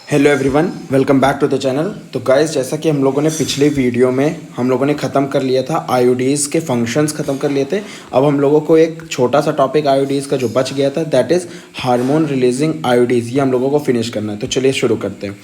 Hello everyone, welcome back to the channel. तो guys, जैसा कि हम लोगों ने पिछले वीडियो में हम लोगों ने ख़त्म कर लिया था, आईओडीज़ के फंक्शंस ख़त्म कर लिए थे। अब हम लोगों को एक छोटा सा टॉपिक आईओडीज़ का जो बच गया था, दैट इज़ हार्मोन रिलीजिंग आईओडीज़। ये हम लोगों को फिनिश करना है, तो चलिए शुरू करते हैं।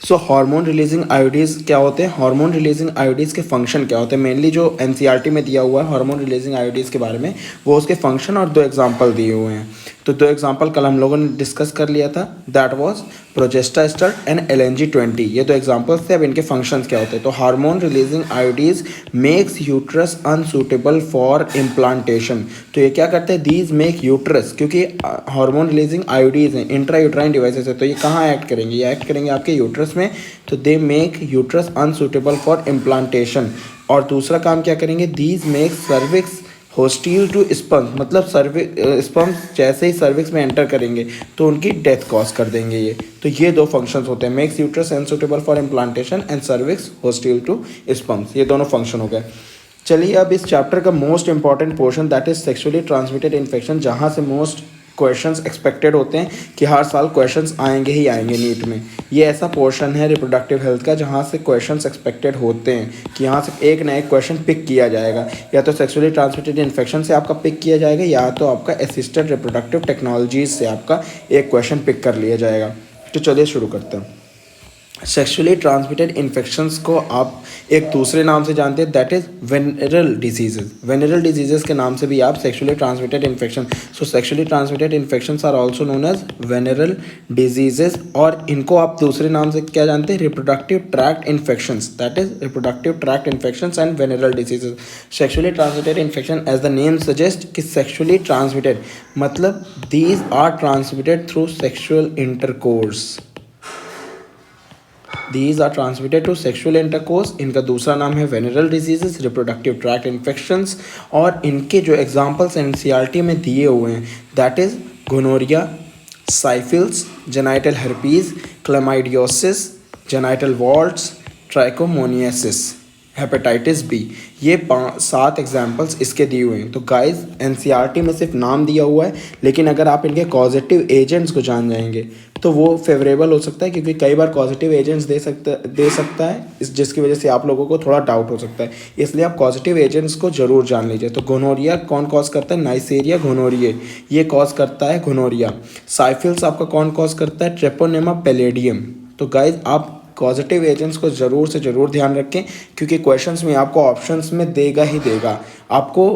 सो हार्मोन रिलीजिंग आयोडीज़ क्या होते हैं, हार्मोन रिलीजिंग आयोडीज़ के फंक्शन क्या होते हैं। मेनली जो एनसीईआरटी में दिया हुआ है हार्मोन रिलीजिंग आयोडीज़ के बारे में, वो उसके फंक्शन और दो एग्जांपल दिए हुए हैं। तो दो एग्जांपल कल हम लोगों ने डिस्कस कर लिया था, दैट वाज प्रोजेस्टास्टर एंड LNG-20। ये दो एग्जांपल्स थे। अब इनके फंक्शंस क्या होते हैं। तो hormone releasing IUDs makes uterus unsuitable for implantation. तो ये क्या करते हैं, दीज मेक यूट्रस, क्योंकि हार्मोन रिलीजिंग आयोडीज़ हैं, इंट्रा यूट्राइन डिवाइसेस है, तो ये कहाँ एक्ट करेंगे, ये एक्ट करेंगे आपके यूट्रस में। तो they make uterus unsuitable for implantation. और दूसरा काम क्या करेंगे, these make cervix hostile to sperms, मतलब स्पर्म्स जैसे ही सर्विक्स में एंटर करेंगे तो उनकी डेथ कॉज कर देंगे ये। तो ये दो फंक्शंस होते हैं, makes uterus unsuitable for implantation and cervix hostile to sperms. ये दोनों फंक्शन हो गए। चलिए अब इस चैप्टर का most important portion, that is sexually transmitted infection, जहाँ से मोस्ट क्वेश्चंस एक्सपेक्टेड होते हैं कि हर साल क्वेश्चंस आएंगे ही आएंगे नीट में। ये ऐसा पोर्शन है रिप्रोडक्टिव हेल्थ का जहाँ से क्वेश्चंस एक्सपेक्टेड होते हैं कि यहाँ से एक ना एक क्वेश्चन पिक किया जाएगा। या तो सेक्सुअली ट्रांसमिटेड इन्फेक्शन से आपका पिक किया जाएगा, या तो आपका असिस्टेड रिप्रोडक्टिव टेक्नोलॉजीज से आपका एक क्वेश्चन पिक कर लिया जाएगा। तो चलिए शुरू करते हैं। सेक्सुअली ट्रांसमिटेड इन्फेक्शंस को आप एक दूसरे नाम से जानते हैं, that is venereal diseases. Venereal diseases के नाम से भी आप sexually transmitted infection, so sexually transmitted infections are also known as venereal diseases. और इनको आप दूसरे नाम से क्या जानते हैं, reproductive tract infections, that is reproductive tract infections and venereal diseases. Sexually transmitted infection, as the name suggest कि सेक्सुअली ट्रांसमिटेड मतलब these are transmitted through sexual intercourse. These are transmitted to sexual intercourse। इनका दूसरा नाम है venereal diseases, reproductive tract infections. और इनके जो examples NCERT में दिए हुए हैं, that is gonorrhoea, syphilis, genital herpes, chlamydiosis, genital warts, trichomoniasis, hepatitis B. ये 7 एग्जाम्पल्स इसके दिए हुए हैं। तो गाइज एनसीईआरटी में सिर्फ नाम दिया हुआ है, लेकिन अगर आप इनके कॉजेटिव एजेंट्स को जान जाएंगे तो वो फेवरेबल हो सकता है, क्योंकि कई बार पॉजिटिव एजेंट्स दे सकता है जिसकी वजह से आप लोगों को थोड़ा डाउट हो सकता है। इसलिए आप पॉजिटिव एजेंट्स को जरूर जान लीजिए। तो गोनोरिया कौन कॉज करता है, नाइसेरिया गोनोरिया, ये कॉज करता है गोनोरिया। साइफिल्स आपका कौन कॉज करता है, ट्रेपोनेमा पैलेडियम। तो गाइज आप पॉजिटिव एजेंट्स को ज़रूर से ज़रूर ध्यान रखें, क्योंकि क्वेश्चंस में आपको ऑप्शंस में देगा ही देगा। आपको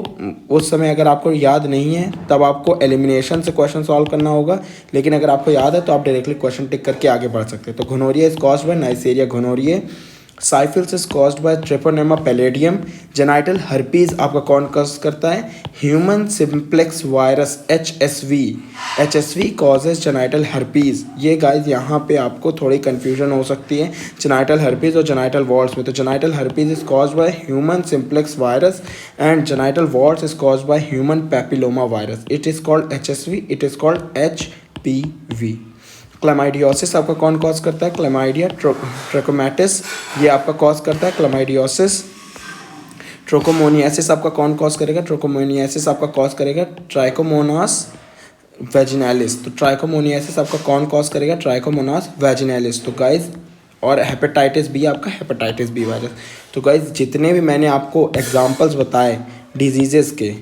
उस समय अगर आपको याद नहीं है तब आपको एलिमिनेशन से क्वेश्चन सॉल्व करना होगा, लेकिन अगर आपको याद है तो आप डायरेक्टली क्वेश्चन टिक करके आगे बढ़ सकते हैं। तो gonorrhoea is caused by Neisseria gonorrhoeae, syphilis is caused by Treponema pallidum, genital herpes आपका कौन कॉज करता है, human simplex virus HSV causes genital herpes. ये गाइज यहाँ पे आपको थोड़ी कंफ्यूजन हो सकती है जेनाइटल हर्पीज और जेनाइटल वॉर्ट्स में। तो genital herpes is caused by human simplex virus and genital warts is caused by human papilloma virus. It is called HSV, it is called HPV। क्लेमाइडियोसिस आपका कौन कॉज करता है, क्लेमाइडिया ट्रैकोमैटिस, ये आपका cause करता है क्लेमाइडियोसिस। ट्रोकोमोनियासिस आपका कौन कॉज करेगा, ट्रोकोमोनियासिस आपका कॉज करेगा ट्राइकोमोनास वेजिनालिस। तो ट्राइकोमोनियासिस आपका कौन कॉज करेगा, ट्राइकोमोनास वेजिनालिस। तो गाइज और हेपेटाइटिस बी आपका हेपेटाइटिस बी वायरस। तो गाइज जितने भी मैंने आपको एग्जांपल्स बताए डिजीजेस के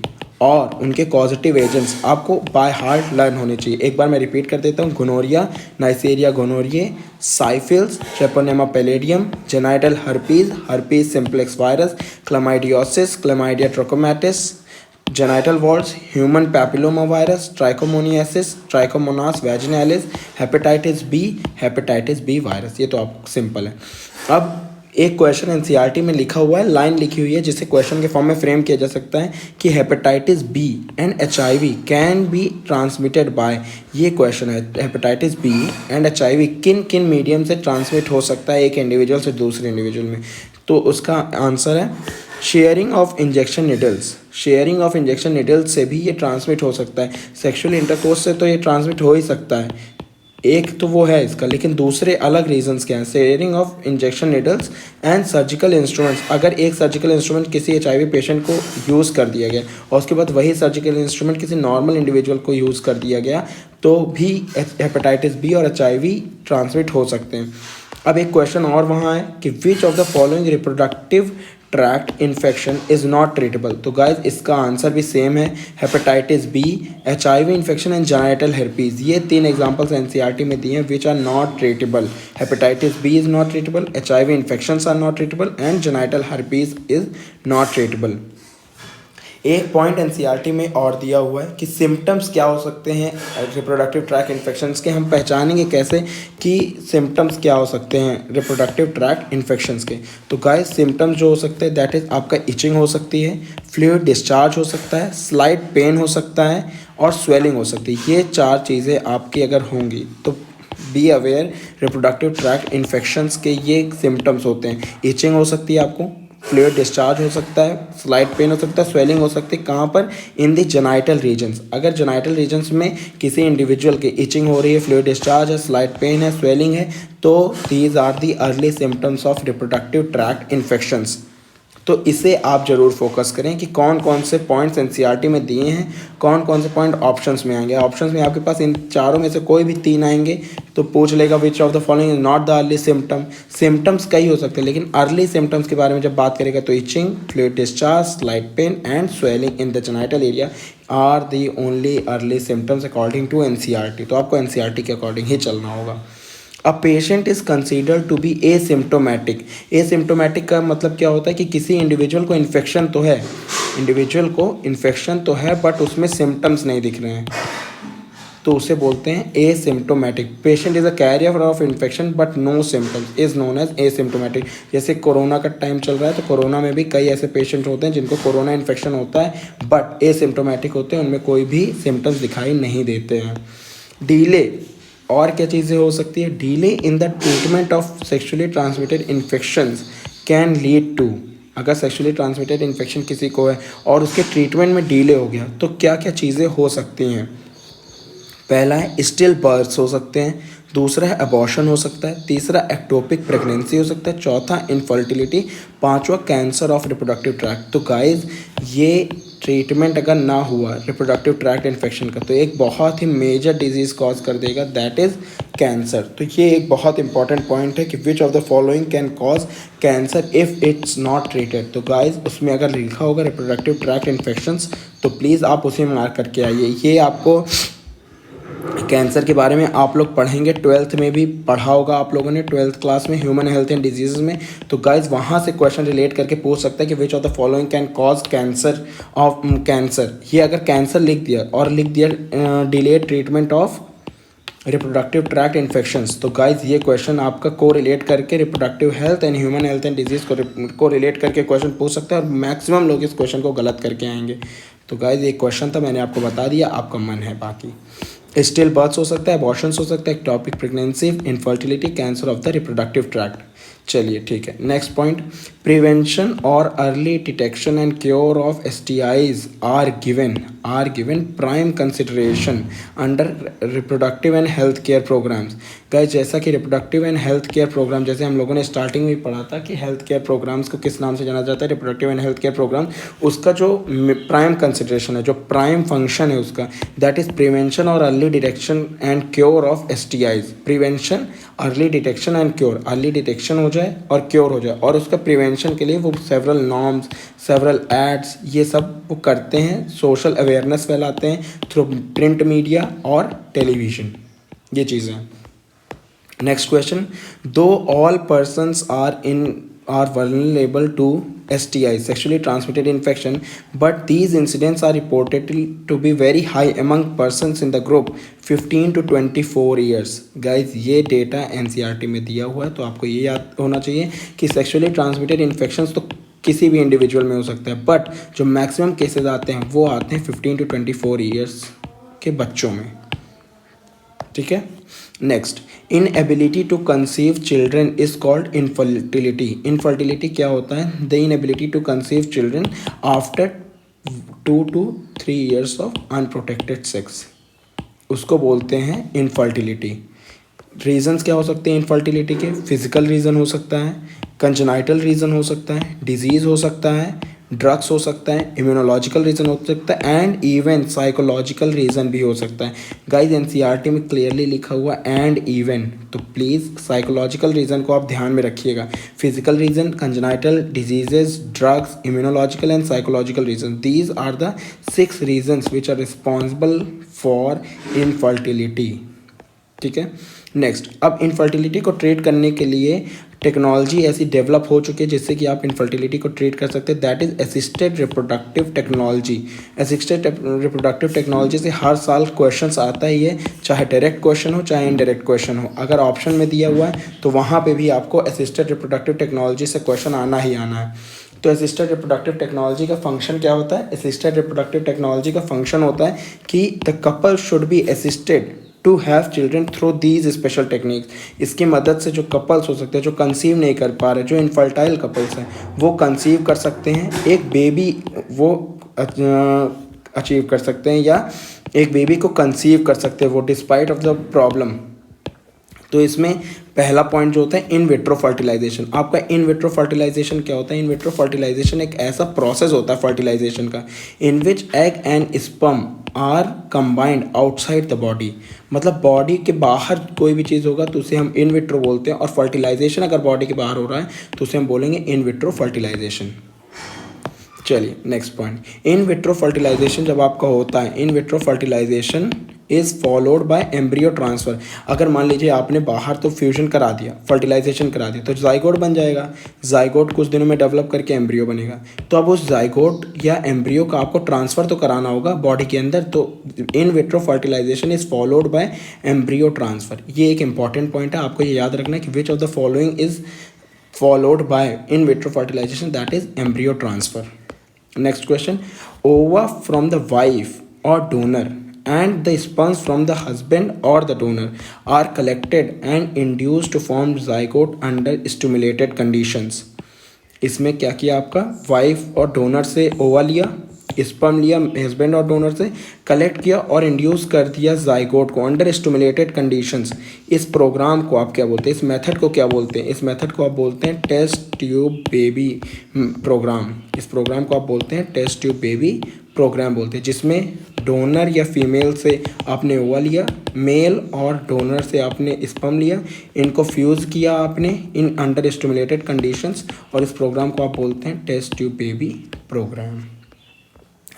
और उनके कॉजेटिव एजेंट्स आपको बाय हार्ट लर्न होने चाहिए। एक बार मैं रिपीट कर देता हूँ, gonorrhoea, Neisseria gonorrhoeae, syphilis, Treponema pallidum, genital herpes simplex virus, chlamydiosis, Chlamydia trachomatis, genital warts, human papilloma virus, trichomoniasis, Trichomonas vaginalis, hepatitis B virus. ये तो आप सिंपल है। अब एक क्वेश्चन एनसीईआरटी में लिखा हुआ है, लाइन लिखी हुई है, जिसे क्वेश्चन के फॉर्म में फ्रेम किया जा सकता है कि hepatitis B and HIV can be transmitted by. ये क्वेश्चन है, हेपेटाइटिस बी एंड HIV किन किन मीडियम से ट्रांसमिट हो सकता है एक इंडिविजुअल से दूसरे इंडिविजुअल में। तो उसका आंसर है sharing of injection needles. Sharing of injection needles से भी ये ट्रांसमिट हो सकता है। सेक्सुअल इंटरकोर्स से तो ये ट्रांसमिट हो ही सकता है, एक तो वो है इसका, लेकिन दूसरे अलग रीजंस क्या हैं? Sharing of injection needles and surgical instruments. अगर एक सर्जिकल इंस्ट्रूमेंट किसी HIV पेशेंट को यूज़ कर दिया गया और उसके बाद वही सर्जिकल इंस्ट्रूमेंट किसी नॉर्मल इंडिविजुअल को यूज़ कर दिया गया तो भी हेपेटाइटिस बी और HIV ट्रांसमिट हो सकते हैं। अब एक क्वेश्चन और वहाँ है कि which of the following reproductive tract infection is not treatable. तो गाइज इसका आंसर भी सेम है, hepatitis B, HIV infection and genital herpes। ये 3 एग्जांपल्स NCERT में दिए हैं which are not treatable. Hepatitis B is not treatable, HIV infections are not treatable and genital herpes is not treatable. एक point NCERT में और दिया हुआ है कि सिम्टम्स क्या हो सकते हैं रिप्रोडक्टिव ट्रैक इन्फेक्शंस के। हम पहचानेंगे कैसे कि सिम्टम्स क्या हो सकते हैं रिप्रोडक्टिव ट्रैक इन्फेक्शंस के। तो गाइस सिम्टम्स जो हो सकते हैं दैट इज़ आपका इचिंग हो सकती है, फ्लूइड डिस्चार्ज हो सकता है, स्लाइट पेन हो सकता है और स्वेलिंग हो सकती है। ये 4 चीज़ें आपकी अगर होंगी तो be aware reproductive tract infections के ये सिम्टम्स होते हैं। इचिंग हो सकती है आपको, फ्लूइड डिस्चार्ज हो सकता है, स्लाइट पेन हो सकता है, स्वेलिंग हो सकती है। कहाँ पर? In the genital regions. अगर जेनाइटल रीजन्स में किसी इंडिविजुअल की इचिंग हो रही है, फ्लूइड डिस्चार्ज है, स्लाइट पेन है, स्वेलिंग है, तो these are the early symptoms of reproductive tract infections. तो इसे आप ज़रूर फोकस करें कि कौन कौन से पॉइंट्स NCERT में दिए हैं, कौन कौन से पॉइंट ऑप्शंस में आएंगे। ऑप्शंस में आपके पास इन चारों में से कोई भी 3 आएंगे तो पूछ लेगा विच of the following is not the early symptom. Symptoms कई हो सकते हैं लेकिन अर्ली सिम्टम्स के बारे में जब बात करेगा तो itching, fluid discharge, slight pain and swelling in the genital area are the only early symptoms according to NCERT। तो आपको NCERT के अकॉर्डिंग ही चलना होगा। A patient is considered to be asymptomatic. Asymptomatic का मतलब क्या होता है कि किसी इंडिविजुअल को इन्फेक्शन तो है, बट उसमें सिम्टम्स नहीं दिख रहे हैं, तो उसे बोलते हैं asymptomatic. Patient is a carrier of infection but no symptoms is known as asymptomatic. जैसे कोरोना का टाइम चल रहा है तो कोरोना में भी कई ऐसे पेशेंट होते हैं जिनको कोरोना इन्फेक्शन होता है बट एसिम्टोमेटिक होते हैं, उनमें कोई भी सिम्टम्स दिखाई नहीं देते हैं। डीले और क्या चीज़ें हो सकती है? Delay in the treatment of sexually transmitted infections can lead to. अगर सेक्सुअली ट्रांसमिटेड इन्फेक्शन किसी को है और उसके ट्रीटमेंट में डीले हो गया तो क्या क्या चीज़ें हो सकती हैं? पहला है स्टिल बर्थ्स हो सकते हैं, दूसरा है अबॉर्शन हो सकता है, तीसरा एक्टोपिक प्रेगनेंसी हो सकता है, चौथा इनफर्टिलिटी, पांचवा कैंसर ऑफ रिप्रोडक्टिव ट्रैक्ट। तो गाइज ये ट्रीटमेंट अगर ना हुआ रिप्रोडक्टिव ट्रैक्ट इन्फेक्शन का तो एक बहुत ही मेजर डिजीज़ कॉज कर देगा दैट इज़ कैंसर। तो ये एक बहुत इंपॉर्टेंट पॉइंट है कि which of the following can cause cancer if it's not treated. तो गाइज उसमें अगर लिखा होगा रिप्रोडक्टिव ट्रैक्ट इन्फेक्शंस तो प्लीज़ आप उसे मार्क करके आइए। ये आपको कैंसर के बारे में आप लोग पढ़ेंगे, 12th में भी पढ़ा होगा आप लोगों ने, 12th क्लास में ह्यूमन हेल्थ एंड डिजीज़ में। तो गाइज वहाँ से क्वेश्चन रिलेट करके पूछ सकता है कि which of the following can cause cancer. ये अगर कैंसर लिख दिया और लिख दिया delayed treatment of reproductive tract infections, तो गाइज ये क्वेश्चन आपका को रिलेट करके reproductive health and human health and disease को रिलेट करके क्वेश्चन पूछ सकता है और मैक्सिमम लोग इस क्वेश्चन को गलत करके आएंगे। तो गाइज ये क्वेश्चन था, मैंने आपको बता दिया, आपका मन है बाकी। स्टिल बर्थ्स हो सकता है, अबॉर्शंस हो सकता है, ectopic pregnancy, infertility, cancer of the reproductive tract. चलिए ठीक है, नेक्स्ट पॉइंट, प्रिवेंशन और early detection and cure of STIs are given prime consideration under reproductive and health care programs. Guys जैसा कि reproductive and health care program, जैसे हम लोगों ने स्टार्टिंग में पढ़ा था कि हेल्थ केयर प्रोग्राम्स को किस नाम से जाना जाता है, reproductive and health care program, उसका जो प्राइम कंसिडरेशन है, जो प्राइम फंक्शन है उसका, दैट इज प्रिवेंशन और early detection and cure of STIs। Prevention, early detection and cure, early detection हो जाए और क्योर हो जाए, और उसका प्रिवेंशन के लिए वो सेवरल नॉर्म्स, सेवरल एड्स, ये सब वो करते हैं, सोशल अवेयरनेस फैलाते हैं थ्रू प्रिंट मीडिया और टेलीविज़न, ये चीज़ें। नेक्स्ट क्वेश्चन, दो all persons are vulnerable to STI, sexually transmitted infection, but these incidents are reported to be very high among persons in the group 15 to 24 years। guys ये data NCERT में दिया हुआ है, तो आपको ये याद होना चाहिए कि सेक्सुअली ट्रांसमिटेड इन्फेक्शंस तो किसी भी इंडिविजुअल में हो सकता है, बट जो मैक्सिमम केसेस आते हैं वो आते हैं 15 to 24 ईयर्स के बच्चों में, ठीक है। Next, inability to conceive children is called infertility. Infertility क्या होता है? The inability to conceive children after 2 to 3 years of unprotected sex, उसको बोलते हैं इनफर्टिलिटी। रीजंस क्या हो सकते हैं इनफर्टिलिटी के? फिजिकल रीज़न हो सकता है, कंजेनाइटल रीज़न हो सकता है, डिजीज़ हो सकता है, ड्रग्स हो सकता है, इम्यूनोलॉजिकल रीज़न हो सकता है एंड इवन साइकोलॉजिकल रीज़न भी हो सकता है। गाइस एनसीईआरटी में क्लियरली लिखा हुआ एंड इवन, तो प्लीज़ साइकोलॉजिकल रीज़न को आप ध्यान में रखिएगा। Physical reason, congenital diseases, drugs, immunological and psychological reason, these are the 6 reasons which are responsible for infertility. ठीक है, नेक्स्ट, अब इनफर्टिलिटी को ट्रीट करने के लिए टेक्नोलॉजी ऐसी डेवलप हो चुकी है जिससे कि आप इनफर्टिलिटी को ट्रीट कर सकते हैं, that is assisted reproductive technology. Assisted reproductive technology से हर साल क्वेश्चंस आता ही है, चाहे डायरेक्ट क्वेश्चन हो चाहे इनडायरेक्ट क्वेश्चन हो। अगर ऑप्शन में दिया हुआ है तो वहाँ पे भी आपको असिस्टेड रिप्रोडक्टिव टेक्नोलॉजी से क्वेश्चन आना ही आना है। तो असिस्टेड रिप्रोडक्टिव टेक्नोलॉजी का फंक्शन क्या होता है? असिस्टेड रिप्रोडक्टिव टेक्नोलॉजी का फंक्शन होता है कि the couple should be assisted to have children through these special techniques. इसकी मदद से जो कपल्स हो सकते हैं, जो कंसीव नहीं कर पा रहे, जो इनफर्टाइल कपल्स हैं, वो कंसीव कर सकते हैं, एक बेबी वो अचीव कर सकते हैं या एक बेबी को कंसीव कर सकते हैं वो डिस्पाइट ऑफ द प्रॉब्लम। तो इसमें पहला पॉइंट जो होता है इन विट्रो फर्टिलाइजेशन। आपका इन विट्रो फर्टिलाइजेशन क्या होता है? इन विट्रो फर्टिलाइजेशन एक ऐसा प्रोसेस होता है फर्टिलाइजेशन का in which egg and sperm are combined outside the body. मतलब बॉडी के बाहर कोई भी चीज़ होगा तो उसे हम इन विट्रो बोलते हैं, और फर्टिलाइजेशन अगर बॉडी के बाहर हो रहा है तो उसे हम बोलेंगे इन विट्रो फर्टिलाइजेशन। चलिए next point, in vitro fertilization जब आपका होता है, in vitro fertilization is followed by embryo transfer. अगर मान लीजिए आपने बाहर तो फ्यूजन करा दिया, फर्टिलाइजेशन करा दिया, तो जाइगोट बन जाएगा। जाइगोट कुछ दिनों में डेवलप करके एम्ब्रियो बनेगा। तो अब उस जाइगोट या एम्ब्रियो का आपको ट्रांसफ़र तो कराना होगा बॉडी के अंदर, तो in vitro fertilization is followed by embryo transfer. ये एक इंपॉर्टेंट पॉइंट है, आपको ये याद रखना है कि which of the following is followed by in vitro fertilization, that is embryo transfer. Next question, ova from the wife or donor and the sperms from the husband or the donor are collected and induced to form zygote under stimulated conditions। इसमें क्या किया आपका? Wife और donor से ओवा लिया, sperm लिया husband और डोनर से, कलेक्ट किया और इंड्यूस कर दिया जाइगोट को अंडर स्टिमुलेटेड कंडीशंस। इस प्रोग्राम को आप क्या बोलते हैं? इस मेथड को क्या बोलते हैं? इस मेथड को आप बोलते हैं टेस्ट ट्यूब बेबी प्रोग्राम। इस प्रोग्राम को आप बोलते हैं टेस्ट ट्यूब बेबी प्रोग्राम बोलते हैं, जिसमें डोनर या फीमेल से आपने ओवा लिया, मेल और डोनर से आपने स्पर्म लिया, इनको फ्यूज़ किया आपने इन अंडर स्टिमुलेटेड कंडीशंस, और इस प्रोग्राम को आप बोलते हैं test tube baby program.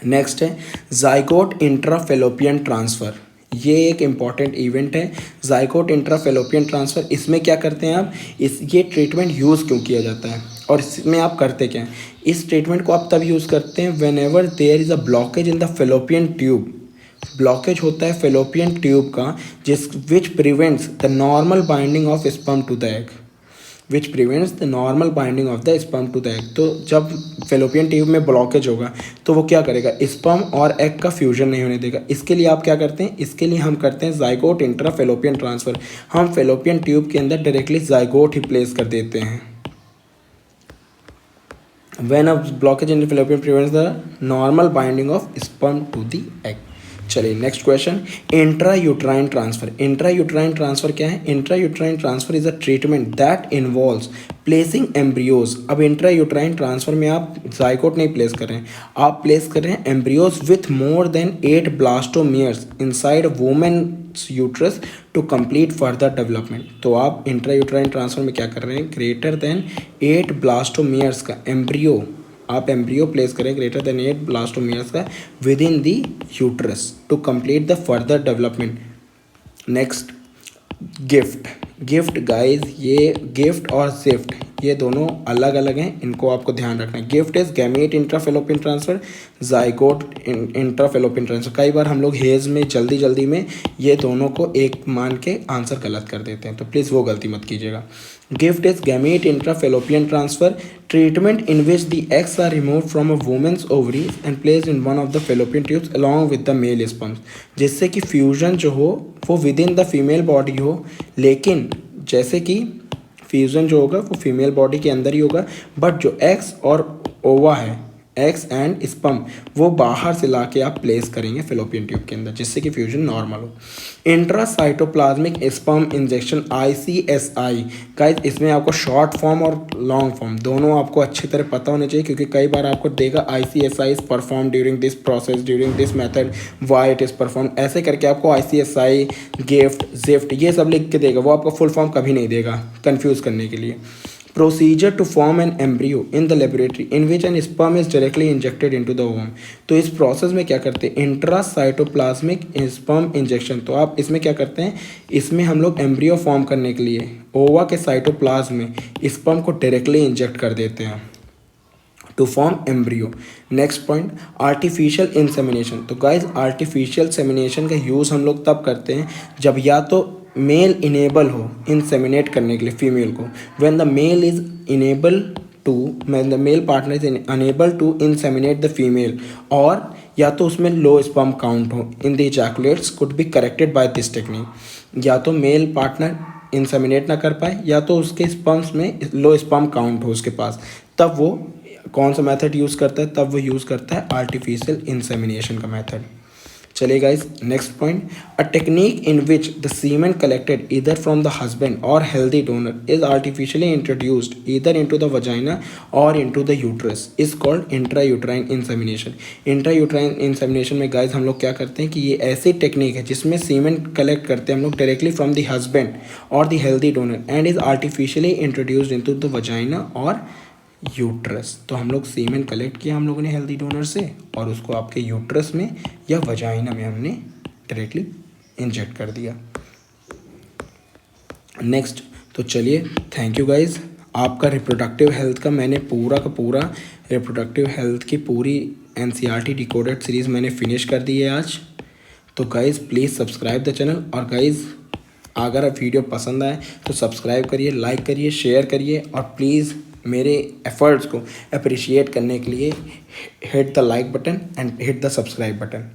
Next है जाइगोट इंट्राफेलोपियन ट्रांसफ़र। ये एक इम्पॉर्टेंट इवेंट है, जाइगोट इंट्राफेलोपियन ट्रांसफ़र। इसमें क्या करते हैं आप? ये ट्रीटमेंट यूज़ क्यों किया जाता है और इसमें आप करते क्या हैं? इस ट्रीटमेंट को आप तब यूज़ करते हैं whenever there is a blockage in the fallopian tube. Blockage होता है फेलोपियन ट्यूब का जिस which prevents the normal binding of sperm to the egg, which prevents the normal binding of the sperm to the egg. तो जब fallopian tube में blockage होगा तो वो क्या करेगा? स्पर्म और एग का फ्यूजन नहीं होने देगा। इसके लिए आप क्या करते हैं? इसके लिए हम करते हैं जाइगोट इंट्रा फेलोपियन ट्रांसफ़र। हम फेलोपियन ट्यूब के अंदर डायरेक्टली जाइगोट ही प्लेस कर देते हैं। When a blockage in the fallopian prevents the normal binding of sperm to the egg। चलिए next question, intra uterine transfer. Intra uterine transfer क्या है? Intra uterine transfer is a treatment that involves placing embryos. अब intra uterine transfer में आप zygote नहीं place कर रहे हैं, आप प्लेस कर रहे हैं embryos with more than 8 blastomeres inside woman's uterus to complete further development. तो आप इंट्रा यूट्राइन ट्रांसफ़र में क्या कर रहे हैं? ग्रेटर देन 8 ब्लास्टोमियर्स का एम्ब्रियो, आप एम्ब्रियो प्लेस करें ग्रेटर देन 8 ब्लास्टोमियर्स का within the uterus to complete the further development. Next, GIFT. GIFT guys, ये गिफ्ट और जिफ्ट ये दोनों अलग अलग हैं, इनको आपको ध्यान रखना है। Gift is gamete intrafallopian transfer, zygote intrafallopian transfer. कई बार हम लोग हेज में जल्दी में ये दोनों को एक मान के आंसर गलत कर देते हैं, तो प्लीज़ वो गलती मत कीजिएगा। GIFT is gamete intrafallopian transfer, treatment in which the eggs are removed from a woman's ovaries and placed in one of the fallopian tubes along with the male sperms. जिससे कि फ्यूजन जो हो वो within the female body हो, लेकिन जैसे कि fusion जो होगा वो फीमेल बॉडी के अंदर ही होगा, बट जो एग्स और ओवा है एग्स एंड स्पर्म वो बाहर से लाके आप प्लेस करेंगे फेलोपियन ट्यूब के अंदर, जिससे कि फ्यूजन नॉर्मल हो। Intracytoplasmic sperm injection ICSI guys, इसमें आपको शॉर्ट फॉर्म और लॉन्ग फॉर्म दोनों आपको अच्छी तरह पता होने चाहिए, क्योंकि कई बार आपको देगा ICSI is perform during this process during this method why it is perform, ऐसे करके आपको ICSI गिफ्ट जिफ्ट ये सब लिख के देगा, वो आपको फुल फॉर्म कभी नहीं देगा कंफ्यूज करने के लिए। Procedure to form an embryo in the laboratory in which an sperm is directly injected into the ovum. तो इस प्रोसेस में क्या करते हैं, इंट्रासाइटोप्लाज्मिक स्पर्म इंजेक्शन। तो आप इसमें क्या करते हैं, इसमें हम लोग एम्ब्रियो फॉर्म करने के लिए ओवा के साइटोप्लाज्म में स्पर्म को डायरेक्टली इंजेक्ट कर देते हैं to form embryo. Next point, artificial insemination. तो गाइज आर्टिफिशियल सेमिनेशन का यूज़ हम लोग तब करते हैं जब या तो मेल इनेबल हो इंसेमिनेट करने के लिए फीमेल को, when the male is enable to, when the male partner is unable to inseminate the female, और या तो उसमें लो स्पर्म काउंट हो in the ejaculates could be corrected by this technique. या तो मेल पार्टनर इंसेमिनेट ना कर पाए या तो उसके स्पर्म्स में लो स्पर्म काउंट हो उसके पास, तब वो कौन सा मेथड यूज़ करता है, तब वो यूज़ करता है आर्टिफिशियल इंसेमिनेशन का मेथड। चलिए guys next point, a technique in which the semen collected either from the husband or healthy donor is artificially introduced either into the vagina or into the uterus is called intra uterine insemination. Intra uterine insemination में guys हम लोग क्या करते हैं कि ये ऐसी technique है जिसमें सीमेन कलेक्ट करते हैं हम लोग डायरेक्टली फ्रॉम द हस्बैंड और the healthy donor and is artificially introduced into the vagina और यूट्रस। तो हम लोग सीमेन कलेक्ट किया हम लोगों ने हेल्दी डोनर से और उसको आपके यूट्रस में या वजाइना में हमने डायरेक्टली इंजेक्ट कर दिया। नेक्स्ट, तो चलिए थैंक यू गाइज, आपका रिप्रोडक्टिव हेल्थ का मैंने पूरा का पूरा रिप्रोडक्टिव हेल्थ की पूरी NCERT डिकोडेड सीरीज़ मैंने फिनिश कर दी है आज। तो guys please subscribe the channel, और गाइज अगर वीडियो पसंद आए तो सब्सक्राइब करिए, लाइक करिए, शेयर करिए, और प्लीज़ मेरे एफर्ट्स को अप्रिशिएट करने के लिए hit the like button and hit the subscribe button.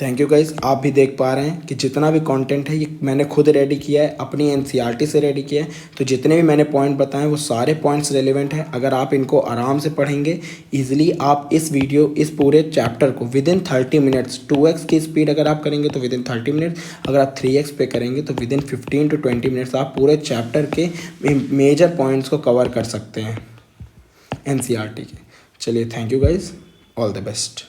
Thank you guys, आप भी देख पा रहे हैं कि जितना भी कंटेंट है ये मैंने खुद रेडी किया है, अपनी NCERT से रेडी किया है। तो जितने भी मैंने पॉइंट बताए वो सारे पॉइंट्स रेलिवेंट हैं। अगर आप इनको आराम से पढ़ेंगे ईजिली, आप इस पूरे चैप्टर को विद इन 30 मिनट्स, 2x की स्पीड अगर आप करेंगे तो विद इन 30 मिनट्स, अगर आप 3x पे करेंगे तो विद इन 15 to 20 मिनट्स आप पूरे चैप्टर के मेजर पॉइंट्स को कवर कर सकते हैं NCERT के। चलिए thank you guys, all the best.